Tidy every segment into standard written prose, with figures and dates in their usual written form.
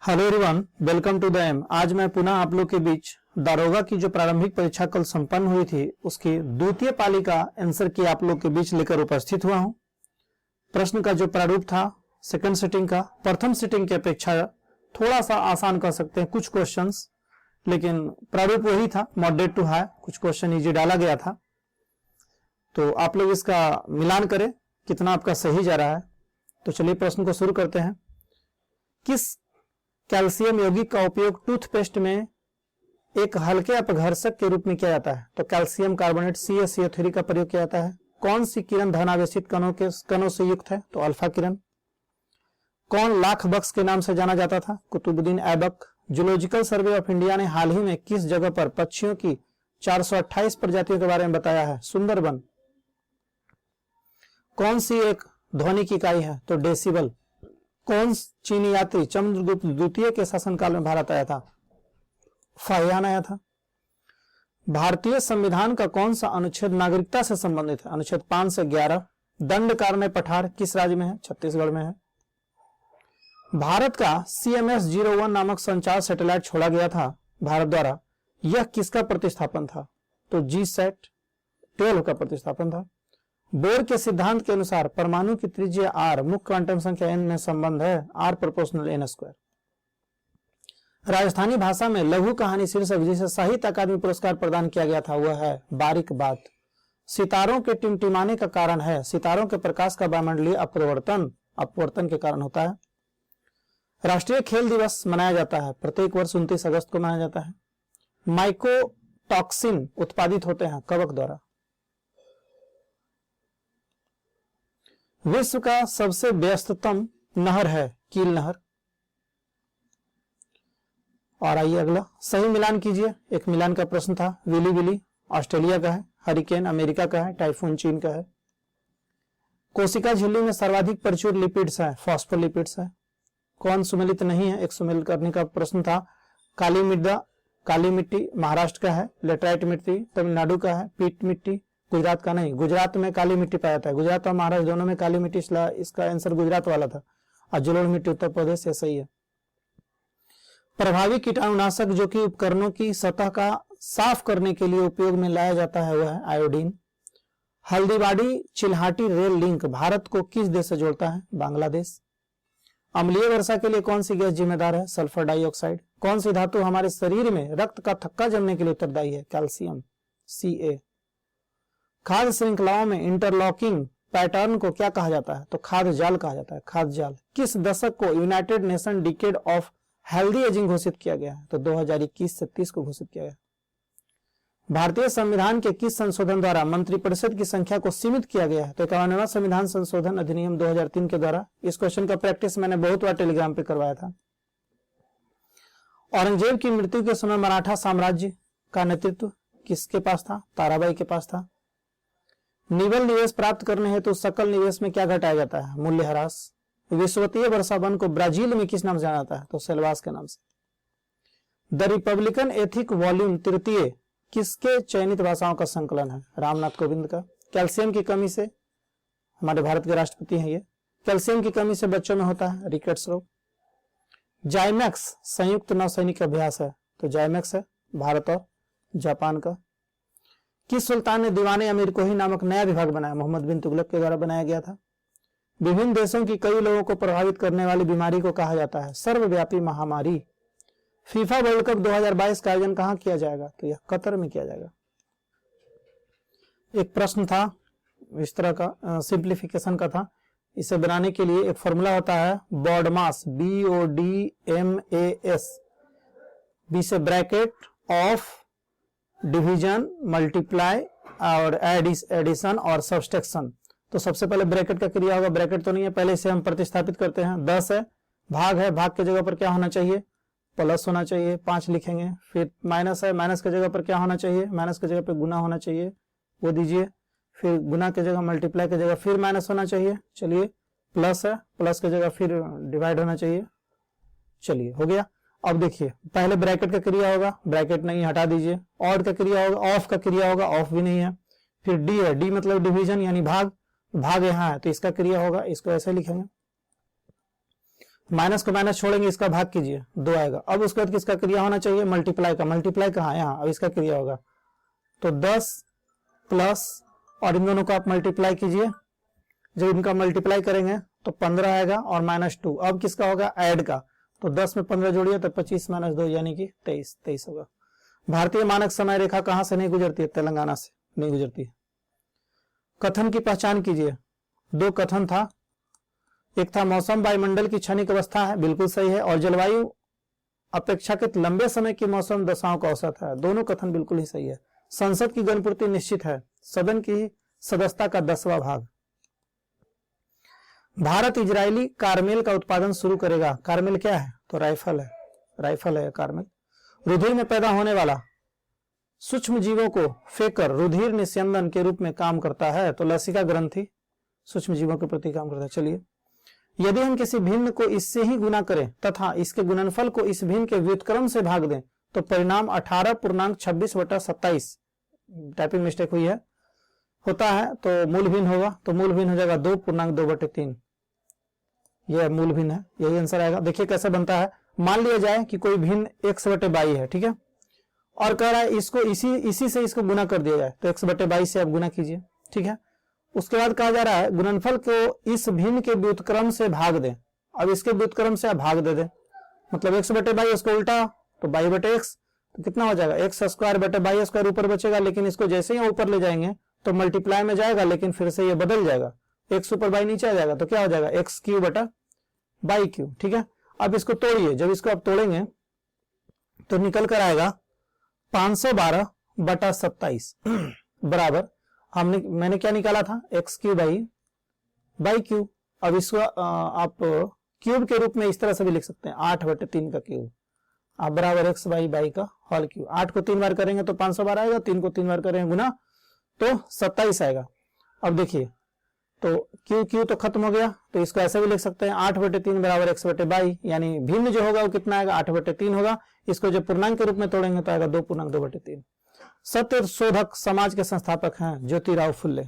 Hello everyone, welcome to the M. आज मैं पुनः आप लोग के बीच दारोगा की जो प्रारंभिक परीक्षा कल संपन्न हुई थी उसकी द्वितीय पाली का आंसर की आप लोग के बीच लेकर उपस्थित हुआ हूं। प्रश्न का जो प्रारूप था सेकंड सिटिंग का, प्रथम सिटिंग की अपेक्षा थोड़ा सा आसान कर सकते हैं कुछ क्वेश्चंस, लेकिन प्रारूप वही था, मॉडरेट टू हाई। कुछ क्वेश्चन इजी डाला गया था, तो आप लोग इसका मिलान करें कितना आपका सही जा रहा है। तो चलिए प्रश्न को शुरू करते हैं। किस कैल्शियम यौगिक का उपयोग टूथपेस्ट में एक हल्के अपघर्षक के रूप में किया जाता है? तो कैल्शियम कार्बोनेट CaCO3 का प्रयोग किया जाता है। कौन सी किरण धनावेशित कणों से युक्त है? तो अल्फा किरण। कौन लाख बक्स के नाम से जाना जाता था? Qutubuddin Aibak. Zoological survey of India ने हाल ही में किस जगह पर पक्षियों की 428 प्रजातियों के बारे में बताया है? सुंदरबन। कौन सी एक ध्वनि की इकाई है? तो डेसिबल। कौन चीनी यात्री चंद्रगुप्त द्वितीय के शासनकाल में भारत आया था? फाहियान आया था। भारतीय संविधान का कौन सा अनुच्छेद नागरिकता से संबंधित है? अनुच्छेद 5 से 11। दंडकारण्य पठार किस राज्य में है? छत्तीसगढ़ में है। भारत का CMS-01 नामक संचार सैटेलाइट छोड़ा गया था भारत द्वारा, यह किसका प्रतिस्थापन था? तो GSAT-12 का प्रतिस्थापन था। बोर के सिद्धांत के अनुसार परमाणु की त्रिज्या r मुख्य क्वांटम संख्या n में संबंध है r∝n²। राजस्थानी भाषा में लघु कहानी शीर्षक जिसे साहित्य अकादमी पुरस्कार प्रदान किया गया था वह है बारीक बात। सितारों के टिमटिमाने का कारण है? सितारों के प्रकाश का वायुमंडलीय अपवर्तन के कारण होता है। राष्ट्रीय खेल दिवस मनाया जाता है प्रत्येक वर्ष 29 अगस्त को मनाया जाता है। माइकोटॉक्सिन उत्पादित होते हैं कवक द्वारा। विश्व का सबसे व्यस्ततम नहर है कील नहर। और आइए अगला, सही मिलान कीजिए। एक मिलान का प्रश्न था। विली विली ऑस्ट्रेलिया का है, हरिकेन अमेरिका का है, टाइफून चीन का है। कोशिका झिल्ली में सर्वाधिक प्रचुर लिपिड्स है? फॉस्फोलिपिड्स है। कौन सुमेलित नहीं है? एक सुमेलित करने का प्रश्न था। काली मिट्टी महाराष्ट्र का है, लेटराइट मिट्टी तमिलनाडु का है, पीट मिट्टी गुजरात का नहीं। गुजरात में काली मिट्टी पाया जाता है, गुजरात और महाराष्ट्र दोनों में काली मिट्टी, इसका आंसर गुजरात वाला था। और जलोढ़ मिट्टी उत्तर प्रदेश से सही है। प्रभावी कीटाणुनाशक जो कि उपकरणों की सतह का साफ करने के लिए उपयोग में लाया जाता है वह है iodine. Haldibari Chilahati rail link Bharat को किस देश से जोड़ता है? बांग्लादेश। अम्लीय वर्षा के लिए कौन सी गैस जिम्मेदार है? Sulphur dioxide. कौन सी धातु हमारे शरीर में रक्त का थक्का जमने के लिए उत्तरदायी है? Calcium Ca। खाद्य श्रृंखलाओं में इंटरलॉकिंग पैटर्न को क्या कहा जाता है? तो खाद्य जाल कहा जाता है, खाद्य जाल। किस दशक को United nation decade of healthy ageing घोषित किया गया है? तो 2021 से 30 को घोषित किया गया। भारतीय संविधान के किस संशोधन द्वारा मंत्रिपरिषद की संख्या को सीमित किया गया है? तो 51वां संविधान संशोधन अधिनियम 2003 के द्वारा। इस क्वेश्चन का प्रैक्टिस मैंने बहुत बार टेलीग्राम पे करवाया था। औरंगजेब की मृत्यु के समय मराठा साम्राज्य का नेतृत्व किसके पास था? ताराबाई के पास था। निवल निवेश प्राप्त करने हेतु सकल निवेश में क्या घटाया जाता है? मूल्यह्रास। विश्वतीय वर्षा वन को ब्राजील में किस नाम से जाना जाता है? तो सेल्वास के नाम से। द रिपब्लिकन एथिक वॉल्यूम 3 किसके चयनित भाषाओं का संकलन है? रामनाथ कोविंद का। कैल्शियम की कमी से, हमारे भारत के राष्ट्रपति हैं ये, कैल्शियम की कमी से बच्चों में होता है रिकेट्स रोग। जाइमैक्स संयुक्त नौसैनिक अभ्यास है? तो जाइमैक्स है भारत और जापान का। किस सुल्तान ने दीवाने अमीर कोही नामक नया विभाग बनाया? मोहम्मद बिन तुगलक के द्वारा बनाया गया था। विभिन्न देशों की कई लोगों को प्रभावित करने वाली बीमारी को कहा जाता है सर्वव्यापी महामारी। फीफा वर्ल्ड कप 2022 का आयोजन कहां किया जाएगा? तो यह कतर में किया जाएगा। एक प्रश्न था इस तरह का, सिंप्लीफिकेशन का था। इसे बनाने के लिए एक फॉर्मूला होता है BODMAS, BODMAS, बी से ब्रैकेट ऑफ डिवीजन, मल्टीप्लाई और एडिशन और सब्सट्रैक्शन। तो सबसे पहले ब्रैकेट का क्रिया होगा, ब्रैकेट तो नहीं है, पहले से हम प्रतिस्थापित करते हैं। 10 है, भाग है, भाग के जगह पर क्या होना चाहिए? प्लस होना चाहिए, 5 लिखेंगे। फिर माइनस है, माइनस के जगह पर क्या होना चाहिए? माइनस के जगह पर गुना होना चाहिए, वो दीजिए। फिर गुना के जगह मल्टीप्लाई के जगह फिर माइनस होना चाहिए, चलिए। प्लस है, प्लस के जगह फिर डिवाइड होना चाहिए, चलिए हो गया। अब देखिए पहले ब्रैकेट का क्रिया होगा, ब्रैकेट नहीं हटा दीजिए। ऑड का क्रिया होगा, ऑफ का क्रिया होगा, ऑफ भी नहीं है। फिर डी है, डी मतलब डिवीजन यानी भाग, भाग यहाँ है तो इसका क्रिया होगा, इसको ऐसे लिखेंगे। माइनस को माइनस छोड़ेंगे, इसका भाग कीजिए, 2 आएगा। अब उसके बाद किसका क्रिया होना चाहिए, मल्टीप्लाई का। मल्टीप्लाई कहाँ, यहाँ, अब इसका क्रिया होगा तो 10 प्लस, और इन दोनों को आप मल्टीप्लाई कीजिए। जब इनका मल्टीप्लाई करेंगे तो 15 आएगा और -2। अब किसका होगा, ऐड का। तो 10 में 15 जोड़िए तो 25 - 2 यानी कि 23 होगा। भारतीय मानक समय रेखा कहां से नहीं गुजरती है, तेलंगाना से नहीं गुजरती है। कथन की पहचान कीजिए। 2 कथन था, एक था मौसम वायुमंडल की क्षणिक अवस्था है, बिल्कुल सही है, और जलवायु अपेक्षाकृत लंबे समय की मौसम दशाओं का औसत है, दोनों कथन बिल्कुल ही सही है। संसद की गणपूर्ति निश्चित है, सदन की सदस्यता का 10वां भाग। भारत इजरायली कार्मेल का उत्पादन शुरू करेगा। कार्मेल क्या है, तो राइफल है, राइफल है कार्मेल। रुधिर में पैदा होने वाला सूक्ष्म जीवों को फेंकर रुधिर निस्यंदन के रूप में काम करता है, तो लसिका ग्रंथि सूक्ष्म जीवों के प्रति काम करता है। चलिए, यदि हम किसी भिन्न को इससे ही गुना करें तथा इसके गुणनफल को इस भिन्न के व्युत्क्रम से भाग दें तो परिणाम 18.26/27, टाइपिंग मिस्टेक हुई है, होता है, तो मूल भिन्न होगा, तो मूल भिन्न हो जाएगा 2.2/3। यह मूल भिन्न है, यही आंसर आएगा। देखिए कैसे बनता है, मान लिया जाए कि कोई भिन्न x/22 है, ठीक है, और कह रहा है इसको इसी से इसको गुना कर दिया जाए, तो x/22 से आप गुना कीजिए, ठीक है। उसके बाद कहा जा रहा है गुणनफल को इस भिन्न के व्युत्क्रम से भाग दें। अब इसके व्युत्क्रम से आप भाग दे दें, मतलब x/22, उसको उल्टा तो y/x, तो कितना हो जाएगा, x²/y² ऊपर बचेगा, लेकिन इसको जैसे ही ऊपर ले जाएंगे तो मल्टीप्लाई में जाएगा, लेकिन फिर से ये बदल जाएगा, x ऊपर y नीचे आ जाएगा, तो क्या हो जाएगा, x³/y³, ठीक है। अब इसको तोड़िए, जब इसको आप तोड़ेंगे तो निकल कर आएगा 512/27 बराबर, मैंने क्या निकाला था, x³/y³। अब इसको आप क्यूब के रूप में इस तरह से भी लिख सकते हैं, 8/3 का क्यूब, आप बराबर x/y का होल क्यूब। 8 को 3 बार करेंगे तो 512 आएगा, 3 को 3 बार करेंगे गुना तो 27 आएगा। अब देखिए, तो क्यू तो खत्म हो गया, तो इसको ऐसे भी लिख सकते हैं 8/3 बराबर x/y, यानी भिन्न जो होगा वो कितना आएगा, 8/3 होगा। इसको जब पूर्णांक के रूप में तोड़ेंगे तो आएगा 2.2/3। सत्य शोधक समाज के संस्थापक हैं ज्योतिराव फुल्ले।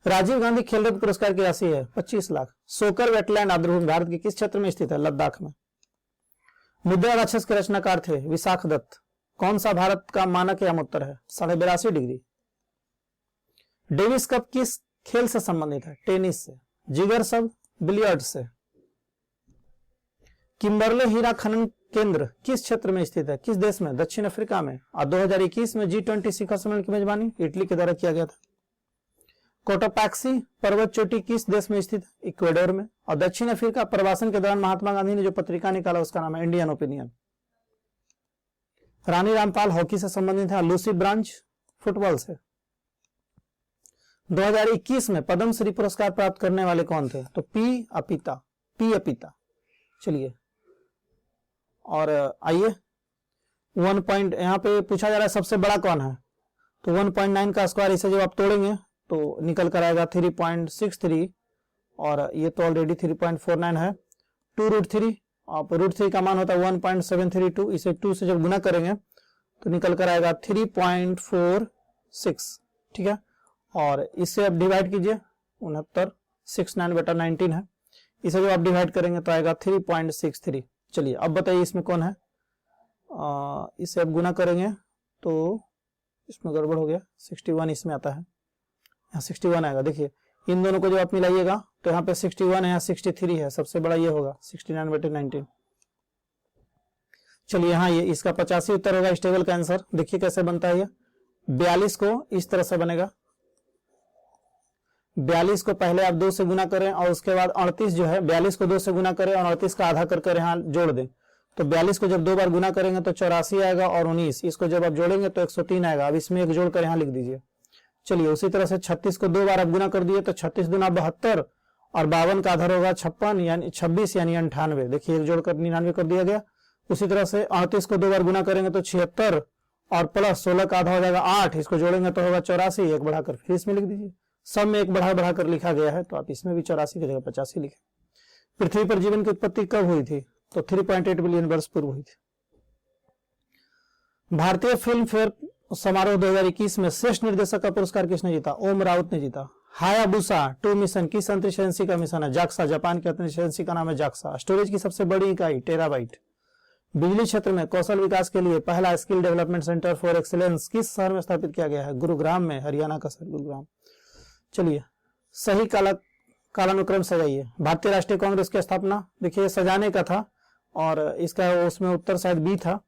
राजीव गांधी खेल रत्न पुरस्कार की राशि है 25 लाख। सोकर वेटलैंड आर्द्रभूमि भारत के किस क्षेत्र में स्थित है, लद्दाख में। मुद्रा राक्षस के रचनाकार थे विशाख दत्त। कौन सा भारत का मानक एवं उत्तर है, 82.5 डिग्री। डेविस कप किस खेल से संबंधित है, टेनिस से। जिगर सब बिलियर्ड से। किम्बरले हीरा खनन केंद्र किस क्षेत्र में स्थित है, किस देश में, दक्षिण अफ्रीका में। और 2021 में G20 शिखर सम्मेलन की मेजबानी इटली के द्वारा किया गया था। कोटोपैक्सी पर्वत चोटी किस देश में स्थित है, इक्वेडोर में। और दक्षिण अफ्रीका प्रवासन के दौरान महात्मा गांधी ने जो पत्रिका निकाला उसका नाम है Indian opinion. Rani Rampal hockey से संबंधित है। लूसी ब्रांच फुटबॉल से। 2021 में पद्मश्री पुरस्कार प्राप्त करने वाले कौन थे, तो पी अपिता। चलिए, और आइए 1 पॉइंट यहाँ पे पूछा जा रहा है सबसे बड़ा कौन है, तो 1.9 का स्क्वायर, इसे जब आप तोड़ेंगे तो निकल कर आएगा 3.63, और ये तो ऑलरेडी 3.49 है। 2√3, आप √3 का मान होता है 1.732, इसे 2 से जब गुना करेंगे तो निकल कर आएगा 3.46, ठीक है। और इससे आप डिवाइड कीजिए, 69/19 है, इसे जब आप डिवाइड करेंगे तो आएगा 3.63। चलिए, अब बताइए इसमें कौन है। इसे आप गुना करेंगे तो इसमें गड़बड़ हो गया, 61 इसमें आता है, यहाँ 61 आएगा। देखिए, इन दोनों को जब आप मिलाइएगा तो यहाँ पे 61 है, यहाँ 63 है, सबसे बड़ा ये होगा 69/19। चलिए, यहाँ ये इसका 85 उत्तर होगा इस टेबल का आंसर। देखिए कैसे बनता है ये। 42 को इस तरह से बनेगा, 42 को पहले आप 2 से गुना करें और उसके बाद 38 जो है 42 को 2 से गुना करें और 38 का आधा कर यहाँ जोड़ दें, तो 42 को जब 2 बार गुना करेंगे तो 84 आएगा, और 19 इसको जब आप जोड़ेंगे तो 103 आएगा। अब इसमें एक जोड़कर यहाँ लिख दीजिए। चलिए, उसी तरह से 36 को 2 बार आप गुना कर दिए तो 36 दूना 72, और 52 का आधार होगा 56 यानी 26 यानी 98। देखिए, एक जोड़कर 99 कर दिया गया। उसी तरह से 38 को 2 बार गुना करेंगे तो 76, और प्लस 16 का आधा हो जाएगा 8, इसको जोड़ेंगे तो होगा 84, एक बढ़ाकर फिर इसमें लिख दीजिए। सब में एक बढ़ाकर लिखा गया है, तो आप इसमें भी 84 की जगह 85 लिखें। पृथ्वी पर जीवन की उत्पत्ति कब हुई थी, तो 3.8 बिलियन वर्ष पूर्व हुई थी। भारतीय फिल्म फेयर समारोह 2021 में श्रेष्ठ निर्देशक का पुरस्कार किसने जीता, ओम राउत ने जीता। हायाबुसा 2 मिशन किस अंतरिक्ष एजेंसी का मिशन है? जाक्सा, जापान की अंतरिक्ष एजेंसी का नाम है जाक्सा। स्टोरेज की सबसे बड़ी इकाई टेराबाइट। बिजली क्षेत्र में कौशल विकास के लिए पहला skill development centre for excellence किस शहर में स्थापित किया गया है? गुरुग्राम में, हरियाणा का शहर गुरुग्राम। चलिए, सही कालानुक्रम सजाइए। भारतीय राष्ट्रीय कांग्रेस की स्थापना, देखिए सजाने का था और इसका उसमें उत्तर शायद बी था,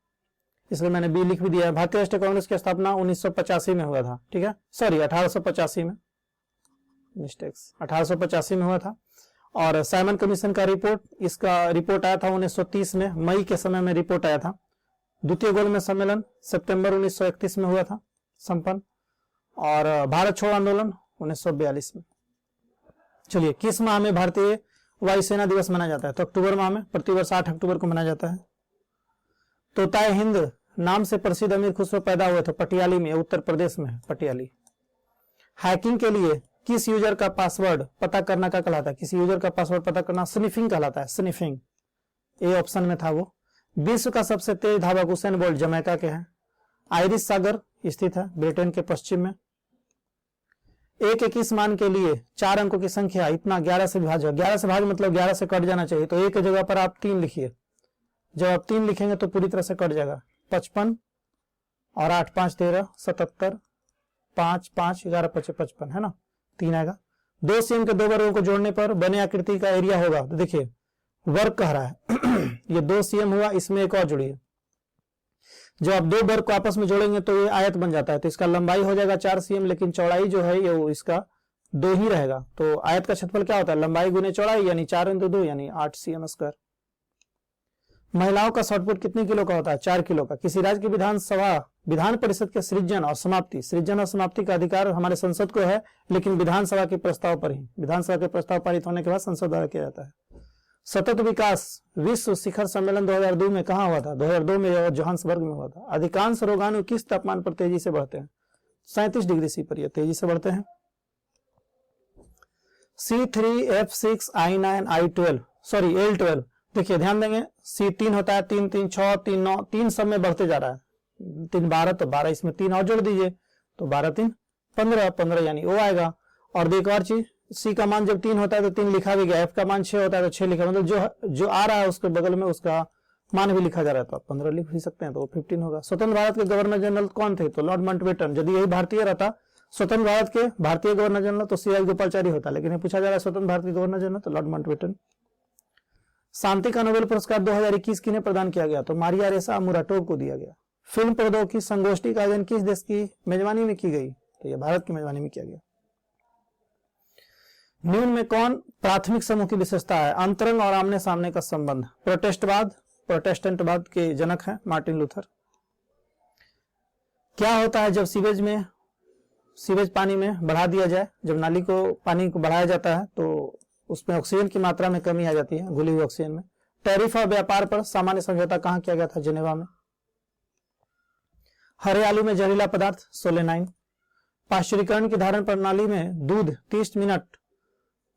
इसलिए मैंने बी लिख भी दिया है। भारतीय राष्ट्रीय कांग्रेस की स्थापना 1985 में हुआ था, ठीक है, सॉरी 1885 में, मिस्टेक्स, 1885 में हुआ था। और साइमन कमीशन का रिपोर्ट, इसका रिपोर्ट आया था 1930 में, मई के समय में रिपोर्ट आया था। द्वितीय गोलमेज सम्मेलन सितंबर 1931 में हुआ था संपन्न। और भारत छोड़ो आंदोलन 1942 में। चलिए, किस माह में भारतीय वायुसेना दिवस मनाया जाता है? तो अक्टूबर माह में, प्रतिवर्ष 8 अक्टूबर को मनाया जाता है। तोताए हिंद नाम से प्रसिद्ध अमीर खुसरो पैदा हुए थे पटियाली में, उत्तर प्रदेश में है पटियाली। हैकिंग के लिए किस यूजर का पासवर्ड पता करना क्या कहलाता है? किसी यूजर का पासवर्ड पता करना स्निफिंग कहलाता है, स्निफिंग। ए ऑप्शन में था वो। विश्व का सबसे तेज धावक उसेन बोल्ट जमैका के हैं। आयरिश सागर स्थित है ब्रिटेन के पश्चिम में। एक 21 मान के लिए 4 अंकों की संख्या इतना 11 से विभाज्य, 11 से भाग मतलब 11 से कट जाना चाहिए, तो एक जगह पर आप 3 लिखिए। जब आप 3 लिखेंगे तो पूरी तरह से कट जाएगा। 55 और 8 5 13 77 5 5 11 5 55 है ना, 3 आएगा। 2 सीएम के 2 वर्गों को जोड़ने पर बने आकृति का एरिया होगा, तो देखिए वर्ग कह रहा है ये 2 सीएम हुआ, इसमें एक और जुड़िए। जब आप 2 वर्ग को आपस में जोड़ेंगे तो ये आयत बन जाता है, तो इसका लंबाई हो जाएगा 4 सीएम, लेकिन चौड़ाई जो है ये इसका 2 ही रहेगा। तो आयत का क्षेत्रफल क्या होता है? लंबाई गुने चौड़ाई, यानी 4 × 2 यानी 8 सीएम स्क्वायर। महिलाओं का शॉर्टपुट कितने किलो का होता है? 4 किलो का। किसी राज्य की विधान परिषद के सृजन और समाप्ति का अधिकार हमारे संसद को है, लेकिन विधानसभा के प्रस्ताव पर ही, विधानसभा के प्रस्ताव पारित होने के बाद संसद द्वारा किया जाता है। सतत विकास विश्व शिखर सम्मेलन 2002 में कहाँ हुआ था? 2002 में जोहान्सबर्ग में हुआ था। अधिकांश रोगाणु किस तापमान पर तेजी से बढ़ते हैं? 37 डिग्री सी पर यह तेजी से बढ़ते हैं। C3F6I9 I12 सॉरी L12, देखिए ध्यान देंगे, C3 होता है 3 3 6 3 9, 3 सब में बढ़ते जा रहा है। 3 12 तो 12, इसमें 3 और जोड़ दीजिए तो 12 3 15, 15 यानी O आएगा। और एक और चीज, C का मान जब 3 होता है तो 3 लिखा भी गया, F का मान 6 होता है तो 6 लिखा, मतलब जो आ रहा है उसके बगल में उसका मान भी लिखा जा रहा है, तो आप 15 लिख भी सकते हैं, तो 15 होगा। स्वतंत्र भारत के गवर्नर जनरल कौन थे? तो लॉर्ड माउंटबेटन। यदि यही भारतीय रहता स्वतंत्र भारत के भारतीय गवर्नर जनरल तो C.I. गोपालचारी होता, लेकिन ये पूछा जा रहा है स्वतंत्र भारत के गवर्नर जनरल, तो लॉर्ड माउंटबेटन। शांति का नोबेल पुरस्कार 2021 किन्हें प्रदान किया गया? तो मारिया रेसा मुराटोव को दिया गया। फिल्म प्रौद्योगिकी संगोष्ठी का आयोजन किस देश की मेजबानी में की गई? तो यह भारत की मेजबानी में किया गया। निम्न में कौन प्राथमिक समूह की विशेषता है? अंतरंग और आमने सामने का संबंध। प्रोटेस्टेंटवाद के जनक हैं मार्टिन लूथर। क्या होता है जब सीवेज पानी में बढ़ा दिया जाए? जब नाली को पानी को बढ़ाया जाता है तो उसमें ऑक्सीजन की मात्रा में कमी आ जाती है, घुली हुई ऑक्सीजन में। टैरिफ और व्यापार पर सामान्य समझौता कहां किया गया था? जिनेवा में। हरे आलू में जहरीला पदार्थ सोलेनाइन। पाश्चुरीकरण की धारण प्रणाली में दूध 30 मिनट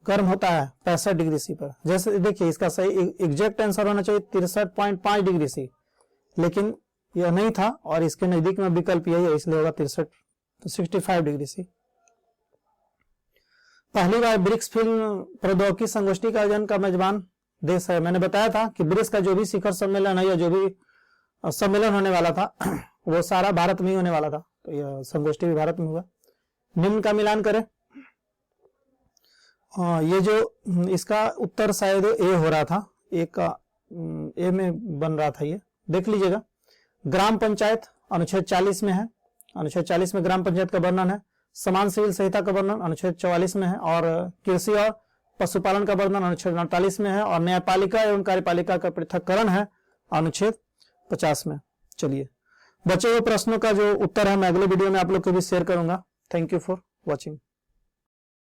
गर्म होता है 65 डिग्री सी पर। जैसे देखिए इसका सही एग्जैक्ट आंसर होना चाहिए 63.5 डिग्री सी, लेकिन यह नहीं था और इसके नजदीक में विकल्प यही है, इसलिए होगा 63, तो 65 डिग्री सी। पहली बार ब्रिक्स फिल्म प्रौद्योगिकी संगोष्ठी का आयोजन का मेजबान देश है। मैंने बताया था कि ब्रिक्स का जो भी शिखर सम्मेलन है या जो भी सम्मेलन होने वाला था वो सारा भारत में ही होने वाला था, तो यह संगोष्ठी भी भारत में हुआ। निम्न का मिलान करें। ये जो इसका उत्तर शायद ए हो रहा था, एक का ए में बन रहा था, ये देख लीजिएगा। ग्राम पंचायत अनुच्छेद 40 में है, अनुच्छेद 40 में ग्राम पंचायत का वर्णन है। समान सिविल संहिता का वर्णन अनुच्छेद 44 में है और कृषि और पशुपालन का वर्णन अनुच्छेद 48 में है और न्यायपालिका एवं कार्यपालिका का पृथक्करण है अनुच्छेद 50 में। चलिए, बचे हुए प्रश्नों का जो उत्तर है मैं अगले वीडियो में आप लोग को भी शेयर करूंगा। Thank you for watching.